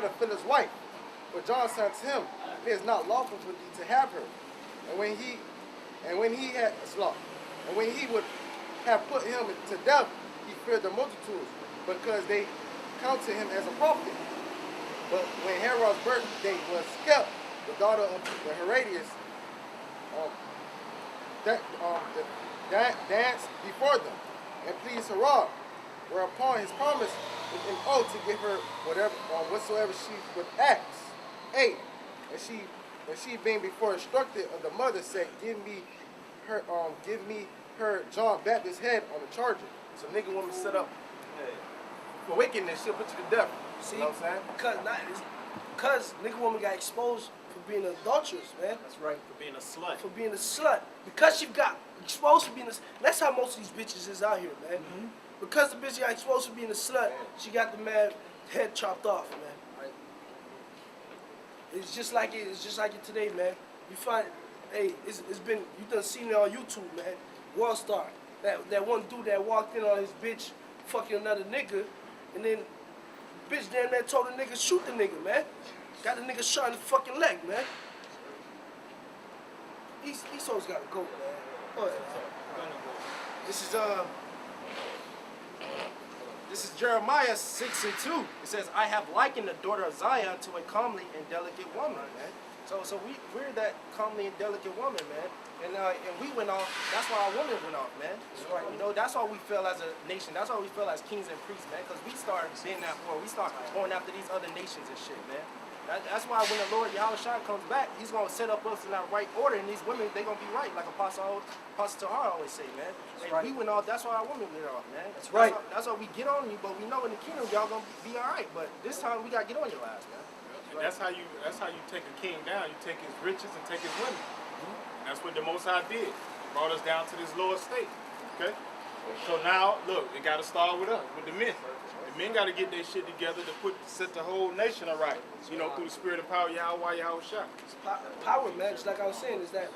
to Philip's wife. But John said to him, it is not lawful for thee to have her. And when he would have put him to death, he feared the multitudes, because they counted him as a prophet. But when Herod's birthday was kept, the daughter of the Herodias danced before them and pleased Herod, whereupon his promise with an oath to give her whatsoever she would ask. 8. And she being before instructed of the mother said, give me her John Baptist's head on the charger. So nigga woman set up for wickedness, she'll put you to death. See, you know what I'm saying? Because nigga woman got exposed for being an adulteress, man. That's right, for being a slut. For being a slut. Because she got exposed for being a slut. That's how most of these bitches is out here, man. Mm-hmm. Because the bitch got exposed for being a slut, she got the man head chopped off, man. Right? It's just like it today, man. You find, hey, it's been, you done seen it on YouTube, man. World Star. That one dude that walked in on his bitch fucking another nigga, and then bitch damn near told the nigga shoot the nigga, man. Got the nigga shot in the fucking leg, man. These hoes gotta go, man. Go ahead. This is Jeremiah 6:2. It says, I have likened the daughter of Zion to a comely and delicate woman, man. So we're that comely and delicate woman, man. And we went off, that's why our women went off, man. Right. You know, that's why we feel as a nation. That's why we feel as kings and priests, man. Because we start being that poor. We start going after these other nations and shit, man. That's why when the Lord Yahushua comes back, he's going to set up us in that right order. And these women, they're going to be right, like Apostle Tahar always say, man. Right. We went off, that's why our women went off, man. That's right. That's why we get on you, but we know in the kingdom, y'all going to be all right. But this time, we got to get on your ass, man. And that's how you take a king down. You take his riches and take his women. That's what the Most High did. Brought us down to this lower state. Okay? So now, look, it got to start with us, with the men. The men got to get their shit together to set the whole nation aright. You know, through the spirit of power, Yahushua. Power, man. Just like I was saying, is that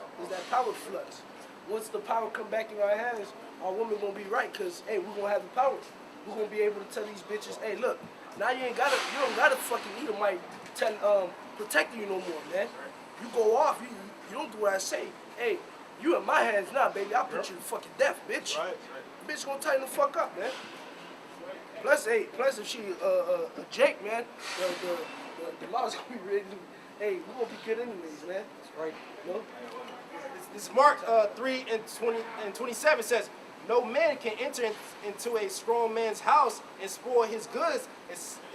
power flux. Once the power come back in our hands, our women gonna be right. Cause hey, we're gonna have the power. We're gonna be able to tell these bitches, hey, look, now you don't gotta fucking Edomite protecting you no more, man. You go off, you don't do what I say. Hey, you in my hands now, baby. I'll put you to fucking death, bitch. Right. Bitch gonna tighten the fuck up, man. Plus if she a Jake, man, the law's gonna be ready to, hey, we gonna be good anyways, man. That's right. You know? This Mark 3:27 says, no man can enter into a strong man's house and spoil his goods,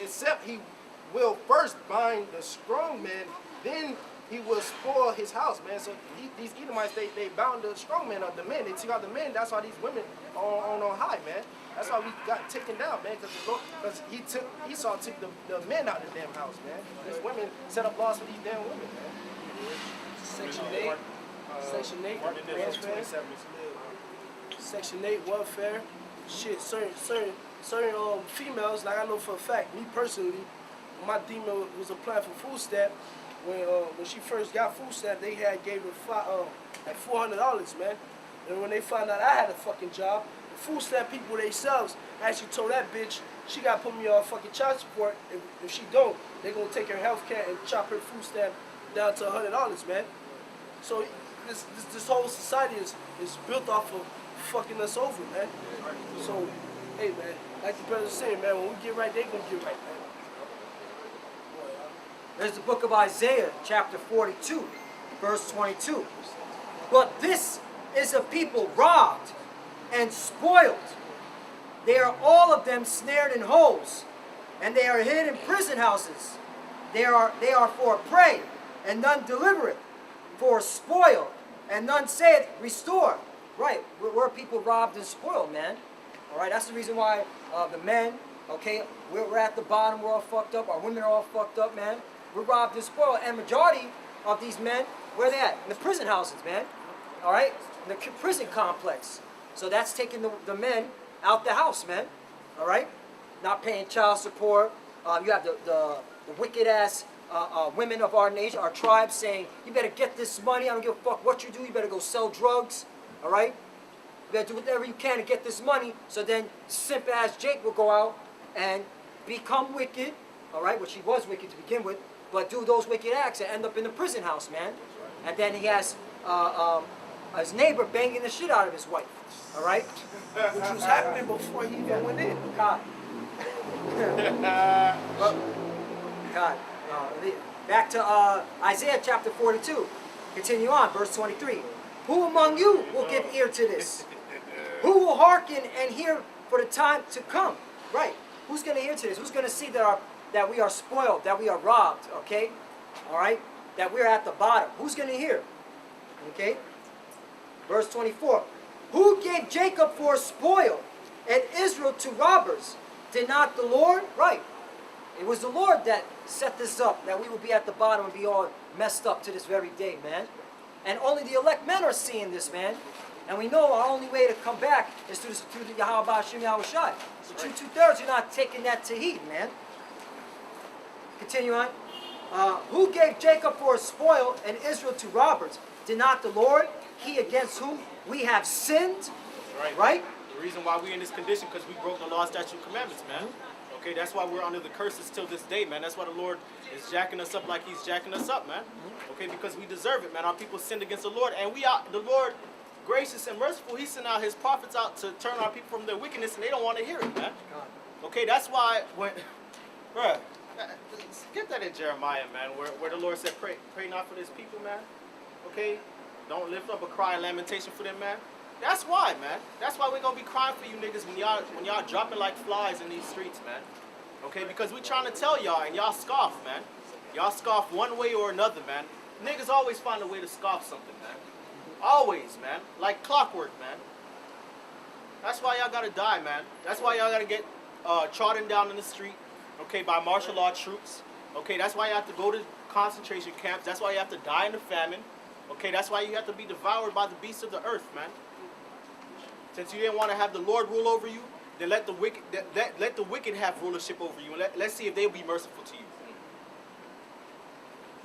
except he will first bind the strong man, then he will spoil his house, man. So these Edomites, they bound the strong man of the men. They took out the men. That's why these women are on high, man. That's why we got taken down, man. Because Esau took the men out of the damn house, man. These women set up laws for these damn women, man. Section 8. Section 8. Warfare. Section 8 warfare. Shit, certain females, like I know for a fact, me personally, my demon was applying for food stamp. When she first got food stamp, they gave her like $400, man. And when they found out I had a fucking job, the food stamp people themselves actually told that bitch she got to put me on fucking child support. If she don't, they gonna take her health care and chop her food stamp down to $100, man. So this whole society is built off of fucking us over, man. So, hey, man, like the brother saying, man, when we get right, they gonna get right, man. There's the book of Isaiah, chapter 42, verse 22. But this is a people robbed and spoiled. They are all of them snared in holes, and they are hid in prison houses. They are for prey, and none deliver it, for spoil, and none saith, restore. Right, we're people robbed and spoiled, man. All right, that's the reason why the men, okay, we're at the bottom, we're all fucked up, our women are all fucked up, man. We're robbed and spoiled, and majority of these men, where they at? In the prison houses, man. All right, in the prison complex. So that's taking the men out the house, man. All right, not paying child support. You have the wicked ass women of our nation, our tribe, saying, you better get this money. I don't give a fuck what you do. You better go sell drugs. All right, you better do whatever you can to get this money. So then simp ass Jake will go out and become wicked all right, which he was wicked to begin with, but do those wicked acts and end up in the prison house, man. And then he has his neighbor banging the shit out of his wife, all right? Which was happening before he even went in. God. God. Back to Isaiah chapter 42. Continue on, verse 23. Who among you will give ear to this? Who will hearken and hear for the time to come? Right. Who's going to hear to this? Who's going to see that we are spoiled, that we are robbed, okay? All right? That we're at the bottom. Who's going to hear? Okay? Verse 24. Who gave Jacob for a spoil and Israel to robbers? Did not the Lord? Right. It was the Lord that set this up, that we would be at the bottom and be all messed up to this very day, man. And only the elect men are seeing this, man. And we know our only way to come back is through the Yahweh Ba'ashim Yahweh Shai. But you two-thirds, you're not taking that to heed, man. Continue on. Who gave Jacob for a spoil and Israel to robbers? Did not the Lord? He against whom we have sinned? Right? The reason why we're in this condition because we broke the law, statute, and commandments, man. Okay, that's why we're under the curses till this day, man. That's why the Lord is jacking us up like he's jacking us up, man. Okay, because we deserve it, man. Our people sinned against the Lord, and the Lord, gracious and merciful, he sent out his prophets out to turn our people from their wickedness, and they don't want to hear it, man. Okay, that's why bruh, get that in Jeremiah, man, where the Lord said, pray not for this people, man. Okay, don't lift up a cry and lamentation for them, man. That's why, man. That's why we're going to be crying for you niggas when y'all dropping like flies in these streets, man. Okay, because we trying to tell y'all, and y'all scoff, man. Y'all scoff one way or another, man. Niggas always find a way to scoff something, man. Always, man. Like clockwork, man. That's why y'all got to die, man. That's why y'all got to get trodden down in the street, okay, by martial law troops. Okay, that's why you have to go to concentration camps. That's why you have to die in the famine. Okay, that's why you have to be devoured by the beasts of the earth, man. Since you didn't want to have the Lord rule over you, then let the wicked have rulership over you. And let's see if they'll be merciful to you.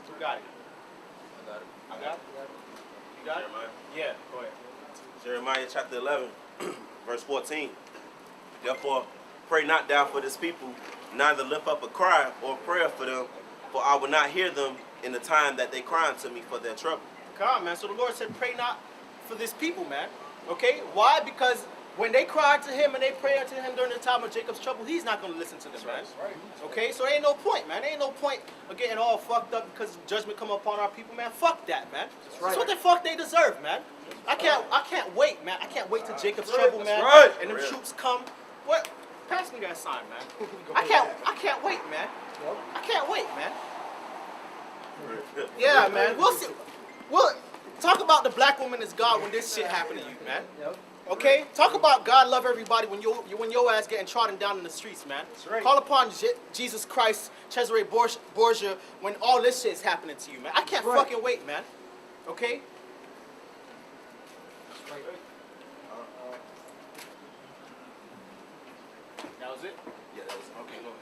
Who got it? I got it. You got it? Jeremiah. Yeah, go ahead. Jeremiah chapter 11, verse 14. Therefore, pray not thou for this people, neither lift up a cry or prayer for them, for I will not hear them in the time that they cry unto me for their trouble. Come on, man. So the Lord said, pray not for this people, man. Okay? Why? Because when they cry to him and they pray unto him during the time of Jacob's trouble, he's not going to listen to them, man. Okay? So there ain't no point, man. There ain't no point of getting all fucked up because judgment come upon our people, man. Fuck that, man. That's what the fuck they deserve, man. I can't wait, man. I can't wait till Jacob's trouble, man. And them troops come. What? Pass me that sign, man. I can't wait, man. I can't wait, man. Yeah, man. We'll see. We'll talk about the black woman as God when this shit happened to you, man. Okay? Talk about God love everybody when your ass getting trodden down in the streets, man. Call upon Jesus Christ, Cesare Borgia, when all this shit is happening to you, man. I can't fucking wait, man. Okay? That was it? Yeah, that was Okay, go ahead.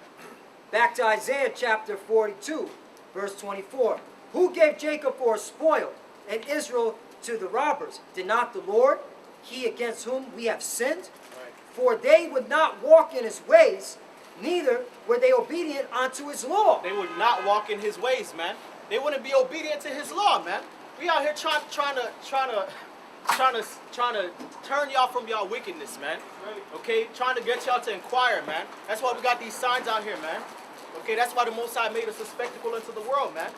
Back to Isaiah chapter 42, verse 24. Who gave Jacob for a spoil and Israel to the robbers? Did not the Lord, he against whom we have sinned? For they would not walk in his ways, neither were they obedient unto his law. They would not walk in his ways, man. They wouldn't be obedient to his law, man. We out here trying to turn y'all from y'all wickedness, man. Okay, trying to get y'all to inquire, man. That's why we got these signs out here, man. Okay, that's why the Most High made us a spectacle into the world, man.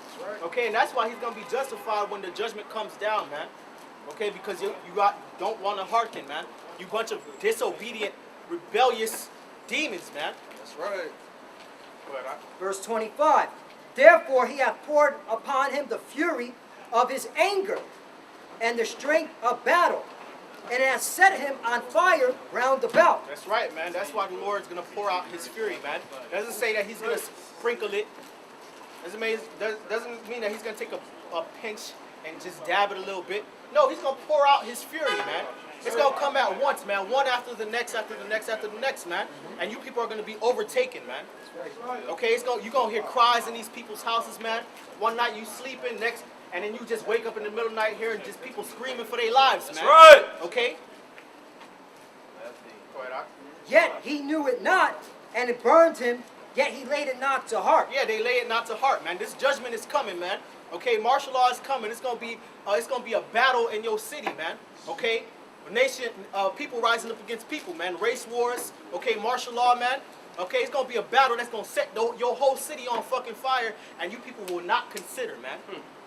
Okay, and that's why he's gonna be justified when the judgment comes down, man. Okay, because you don't want to hearken, man. You bunch of disobedient, rebellious demons, man. That's right. Go ahead, Verse 25. Therefore he hath poured upon him the fury of his anger and the strength of battle, and hath set him on fire round about. That's right, man. That's why the Lord's going to pour out his fury, man. Doesn't say that he's going to sprinkle it. Doesn't mean that he's going to take a pinch and just dab it a little bit. No, he's going to pour out his fury, man. It's going to come at once, man. One after the next, after the next, after the next, man. And you people are going to be overtaken, man. Okay, you're going to hear cries in these people's houses, man. One night you sleeping, next... And then you just wake up in the middle of the night hearing just people screaming for their lives, man. That's right. Okay? Go ahead, Yet he knew it not, and it burned him Yet he laid it not to heart. Yeah, they lay it not to heart, man. This judgment is coming, man. Okay, martial law is coming. It's gonna be a battle in your city, man. Okay, nation, people rising up against people, man. Race wars. Okay, martial law, man. Okay, it's gonna be a battle that's gonna set your whole city on fucking fire, and you people will not consider, man.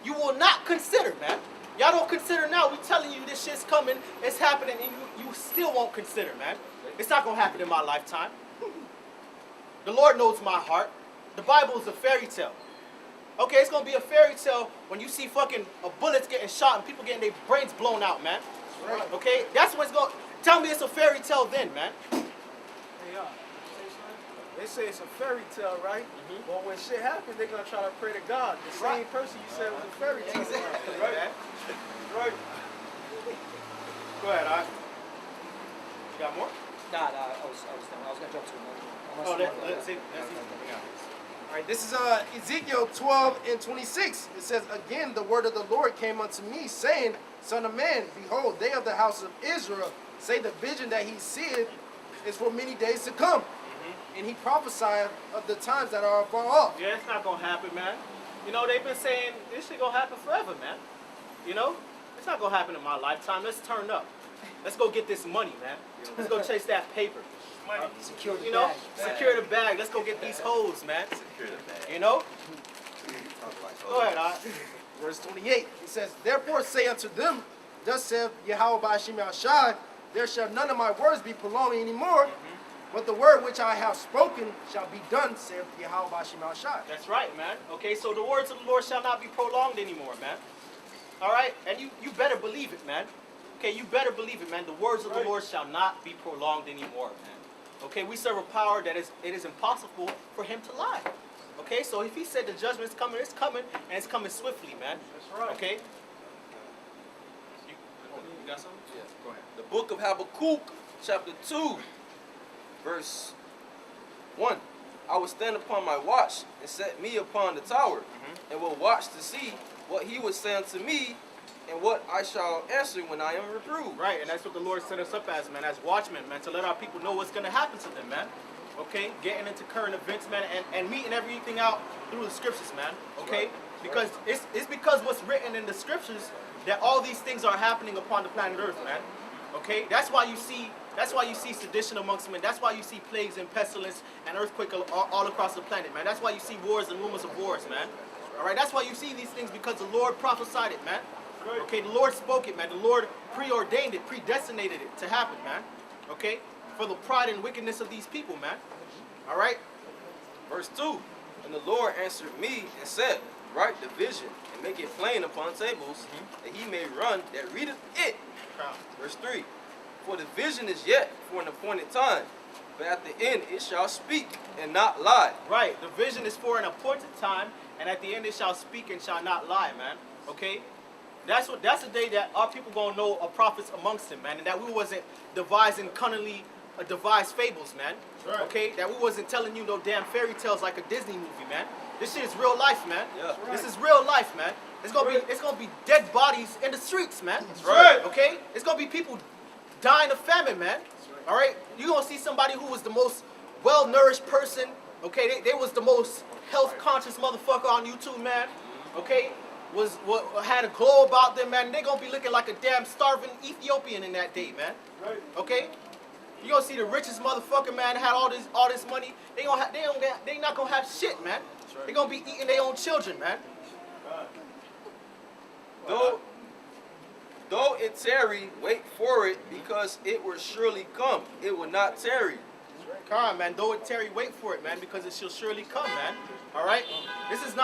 You will not consider, man. Y'all don't consider now. We telling you this shit's coming, it's happening, and you still won't consider, man. It's not gonna happen in my lifetime. The Lord knows my heart. The Bible is a fairy tale. Okay, it's gonna be a fairy tale when you see fucking bullets getting shot and people getting their brains blown out, man. Right. Okay, that's what's going. Tell me it's a fairy tale then, man. Hey, they say it's a fairy tale, right? But when shit happens, they're gonna try to pray to God. The same person you said was a fairy tale. Exactly, right? man. Right. Go ahead, all right. You got more? Nah, I was gonna jump to another. Oh, let's see. All right, this is Ezekiel 12:26. It says, "Again, the word of the Lord came unto me, saying, Son of man, behold, they of the house of Israel say the vision that he seeth is for many days to come. And he prophesied of the times that are far off." Yeah, it's not gonna happen, man. You know, they've been saying this shit gonna happen forever, man. You know, it's not gonna happen in my lifetime. Let's turn up. Let's go get this money, man. Let's go chase that paper. Secure the You know, bag. secure the bag. Let's go get these hoes, man. Secure the bag. You know? Go ahead, all right. Verse 28, it says, "Therefore say unto them, Thus saith Yahweh Ba'ashim Yahshai, there shall none of my words be prolonged anymore, but the word which I have spoken shall be done, saith Yahweh Ba'ashim Yahshai." That's right, man. Okay, so the words of the Lord shall not be prolonged anymore, man. All right? And you better believe it, man. Okay, you better believe it, man. The words of the Lord shall not be prolonged anymore, man. Okay, we serve a power that it is impossible for him to lie. Okay, so if he said the judgment's coming, and it's coming swiftly, man. That's right. Okay? You got something? Yeah, go ahead. The book of Habakkuk, chapter 2, verse 1. "I will stand upon my watch and set me upon the tower, and will watch to see what he would say unto me, and what I shall answer when I am reproved." Right, and that's what the Lord set us up as, man, as watchmen, man, to let our people know what's going to happen to them, man. Okay, getting into current events, man, and meeting everything out through the scriptures, man. Okay, because it's because what's written in the scriptures that all these things are happening upon the planet Earth, man. Okay, that's why you see sedition amongst men. That's why you see plagues and pestilence and earthquake all across the planet, man. That's why you see wars and rumors of wars, man. All right, that's why you see these things, because the Lord prophesied it, man. Okay, the Lord spoke it, man. The Lord preordained it, predestinated it to happen, man. Okay, for the pride and wickedness of these people, man. All right. Verse 2, "And the Lord answered me and said, Write the vision and make it plain upon tables, that he may run that readeth it." Verse 3, "For the vision is yet for an appointed time, but at the end it shall speak and not lie." Right. The vision is for an appointed time, and at the end it shall speak and shall not lie, man. Okay. That's the day that our people gonna know a prophets amongst them, man, and that we wasn't devising cunningly devised fables, man. Right. Okay, that we wasn't telling you no damn fairy tales like a Disney movie, man. This shit is real life, man. Yeah. This is real life, man. It's gonna be dead bodies in the streets, man. That's right. Okay, it's gonna be people dying of famine, man. All right, you gonna see somebody who was the most well-nourished person. Okay, they was the most health-conscious motherfucker on YouTube, man. Okay. Was what had a glow about them, man. They gonna be looking like a damn starving Ethiopian in that day, man. Right. Okay, you gonna see the richest motherfucker, man, had all this money. They not gonna have shit, man. Right. They gonna be eating their own children, man. Though it tarry, wait for it, because it will surely come. It will not tarry. Come on, man. Though it tarry, wait for it, man, because it shall surely come, man. All right. This is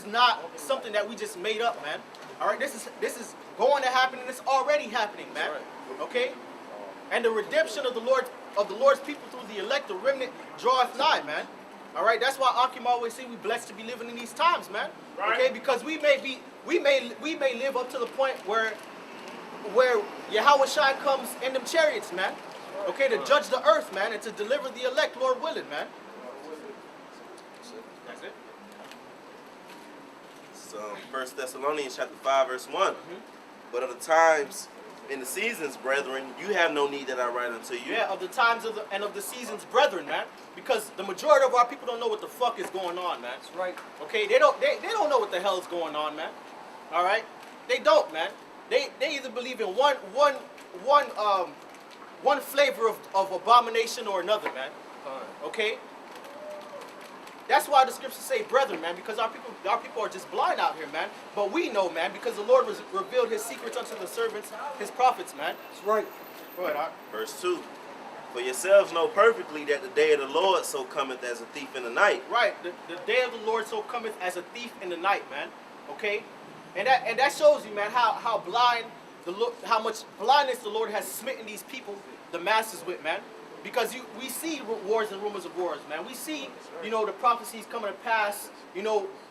not something that we just made up, man. All right. This is going to happen, and it's already happening, man. Okay. And the redemption of the Lord's people through the elect, the remnant, draweth nigh, man. All right. That's why Akim always say we blessed to be living in these times, man. Right. Okay. Because we may live up to the point where Yahweh Shai comes in them chariots, man. Okay, to judge the earth, man, and to deliver the elect, Lord willing, man. That's it. So 1 Thessalonians chapter 5, verse 1. "But of the times in the seasons, brethren, you have no need that I write unto you. Yeah, of the times of the seasons, brethren, man. Because the majority of our people don't know what the fuck is going on, man. That's right. Okay, they don't know what the hell is going on, man. All right, they don't, man. They either believe in one flavor of abomination or another, man. Okay. That's why the scriptures say, brethren, man, because our people are just blind out here, man. But we know, man, because the Lord revealed His secrets unto the servants, His prophets, man. That's right. Go ahead, Art. Verse 2. For yourselves know perfectly that the day of the Lord so cometh as a thief in the night. Right, the day of the Lord so cometh as a thief in the night, man. Okay, and that shows you, man, how blind how much blindness the Lord has smitten these people, the masses, with, man. Because we see wars and rumors of wars, man. We see, the prophecies coming to pass,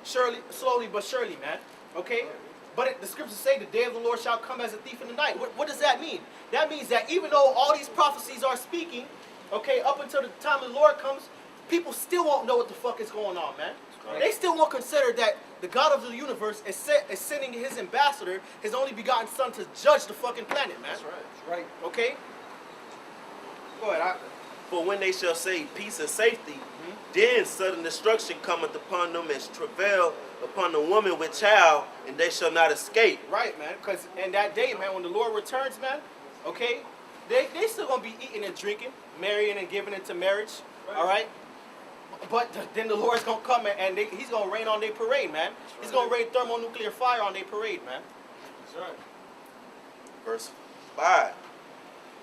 slowly but surely, man. Okay? But the scriptures say the day of the Lord shall come as a thief in the night. What does that mean? That means that even though all these prophecies are speaking, okay, up until the time the Lord comes, people still won't know what the fuck is going on, man. They still won't consider that the God of the universe is sending His ambassador, His only begotten Son, to judge the fucking planet, man. That's right. That's right. Okay? Go ahead. For when they shall say peace and safety, then sudden destruction cometh upon them as travail upon the woman with child, and they shall not escape. Right, man. Because in that day, man, when the Lord returns, man, okay, they still going to be eating and drinking, marrying and giving into marriage, all right? But then the Lord's going to come and He's going to rain on their parade, man. He's going to rain thermonuclear fire on their parade, man. That's right. Verse 5.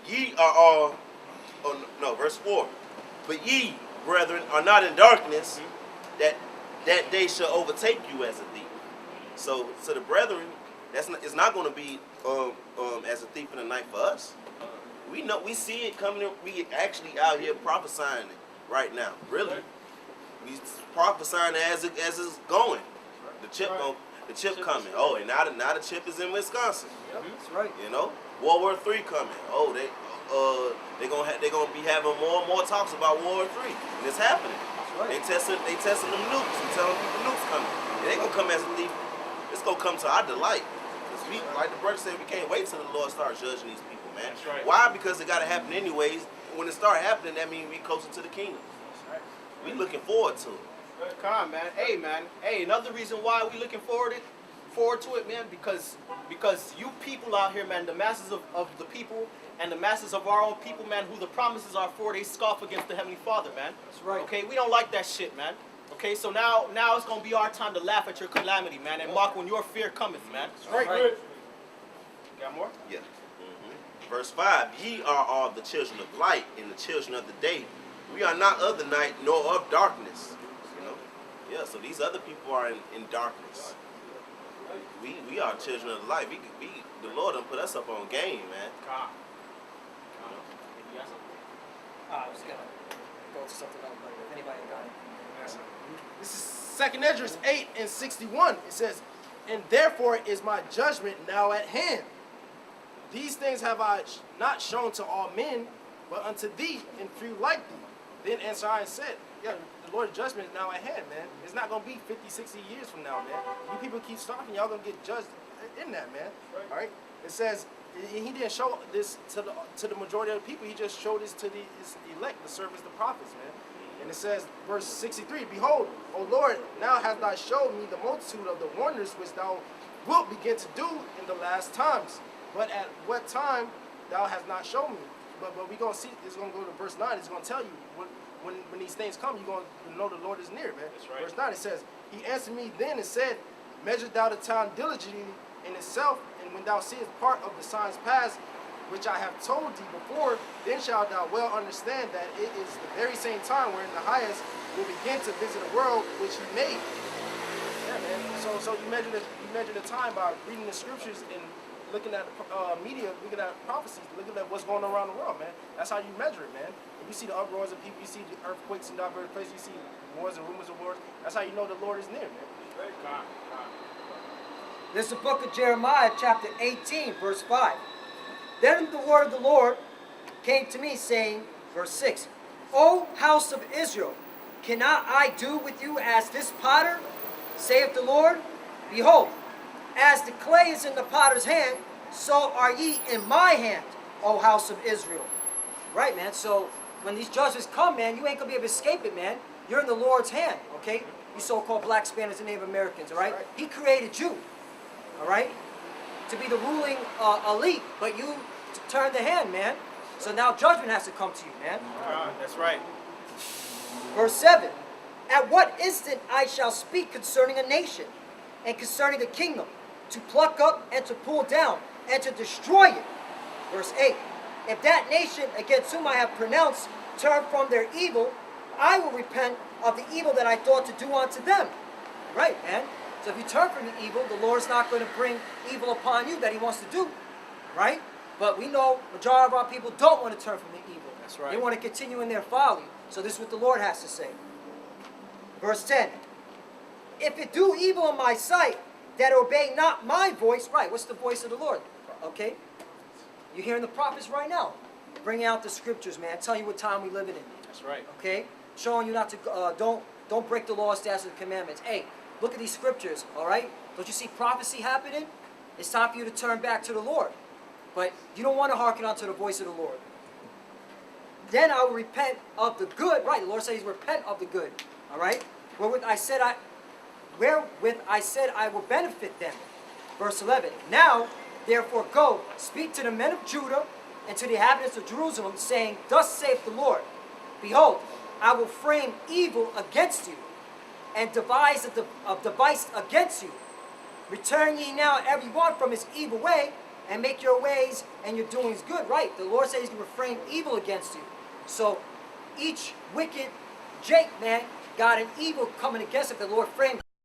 Ye are all... Oh, no, verse 4. But ye, brethren, are not in darkness, that day shall overtake you as a thief. So the brethren, it's not going to be as a thief in the night for us. We know, we see it coming. We actually out here prophesying it right now. Really, we prophesying it as it's going. The chip coming. Oh, and now the chip is in Wisconsin. Yep. That's right. World War III coming. Oh, they're gonna be having more and more talks about World War III, and it's happening. Right. They testing them nukes and telling people nukes coming. It ain't gonna come as a thief. It's gonna come to our delight. Cause we, like the brother said, we can't wait till the Lord starts judging these people, man. That's right. Why? Because it gotta happen anyways. When it start happening, that means we closer to the kingdom. That's right. We looking forward to it. Come on, man. Hey, man. Hey, another reason why we looking forward to it, man, because you people out here, man, the masses of the people and the masses of our own people, man, who the promises are for, they scoff against the Heavenly Father, man. That's right. Okay, we don't like that shit, man. Okay, so now it's gonna be our time to laugh at your calamity, man, and mock when your fear cometh, man. That's right. Got more? Yeah. Verse 5, ye are all the children of light and the children of the day. We are not of the night nor of darkness. Yeah, so these other people are in darkness. We are children of the light. The Lord done put us up on game, man. I was going to go to something else, but if anybody got it. This is 2 Esdras 8:61. It says, and therefore is my judgment now at hand. These things have I not shown to all men, but unto thee and few like thee. Then answered I and said, yeah, the Lord's judgment is now at hand, man. It's not going to be 50, 60 years from now, man. You people keep stopping, y'all going to get judged in that, man. All right? It says, He didn't show this to the majority of the people. He just showed this to his elect, the servants, the prophets, man. And it says, verse 63, behold, O Lord, now hast thou showed me the multitude of the wonders which thou wilt begin to do in the last times. But at what time thou hast not shown me. But we're going to see, it's going to go to verse 9. It's going to tell you when these things come, you're going to know the Lord is near, man. That's right. Verse 9, it says, he answered me then and said, measure thou the time diligently in itself, and when thou seest part of the signs past, which I have told thee before, then shalt thou well understand that it is the very same time wherein the highest will begin to visit the world which he made. Yeah, man. So you measure the time by reading the scriptures and looking at media, looking at prophecies, looking at what's going on around the world, man. That's how you measure it, man. You see the uproars of people, you see the earthquakes in diverse places, you see wars and rumors of wars. That's how you know the Lord is near, man. This is the book of Jeremiah, chapter 18, verse 5. Then the word of the Lord came to me, saying, verse 6, O house of Israel, cannot I do with you as this potter, saith the Lord? Behold, as the clay is in the potter's hand, so are ye in my hand, O house of Israel. Right, man? So when these judgments come, man, you ain't going to be able to escape it, man. You're in the Lord's hand, okay? You so-called black Spaniards and Native Americans, all right? He created you, all right, to be the ruling elite, but you turned the hand, man. So now judgment has to come to you, man. That's right. Verse 7, at what instant I shall speak concerning a nation, and concerning a kingdom, to pluck up and to pull down, and to destroy it. Verse 8, if that nation against whom I have pronounced turn from their evil, I will repent of the evil that I thought to do unto them. Right, man? So if you turn from the evil, the Lord's not going to bring evil upon you that he wants to do. Right? But we know majority of our people don't want to turn from the evil. That's right. They want to continue in their folly. So this is what the Lord has to say. Verse 10. If it do evil in my sight, that obey not my voice. Right, what's the voice of the Lord? Okay? You're hearing the prophets right now. Bringing out the scriptures, man. Telling you what time we living in. That's right. Okay? Showing you not to, don't break the law, statutes, and commandments. Hey, look at these scriptures, all right? Don't you see prophecy happening? It's time for you to turn back to the Lord. But you don't want to hearken unto the voice of the Lord. Then I will repent of the good. Right, the Lord says repent of the good. All right? Wherewith I said I will benefit them. Verse 11. Now, therefore go, speak to the men of Judah and to the inhabitants of Jerusalem, saying, thus saith the Lord, behold, I will frame evil against you, and devise a device against you. Return ye now every one from his evil way, and make your ways and your doings good. Right, the Lord says he's going to frame evil against you. So each wicked Jake, man, got an evil coming against him. The Lord framed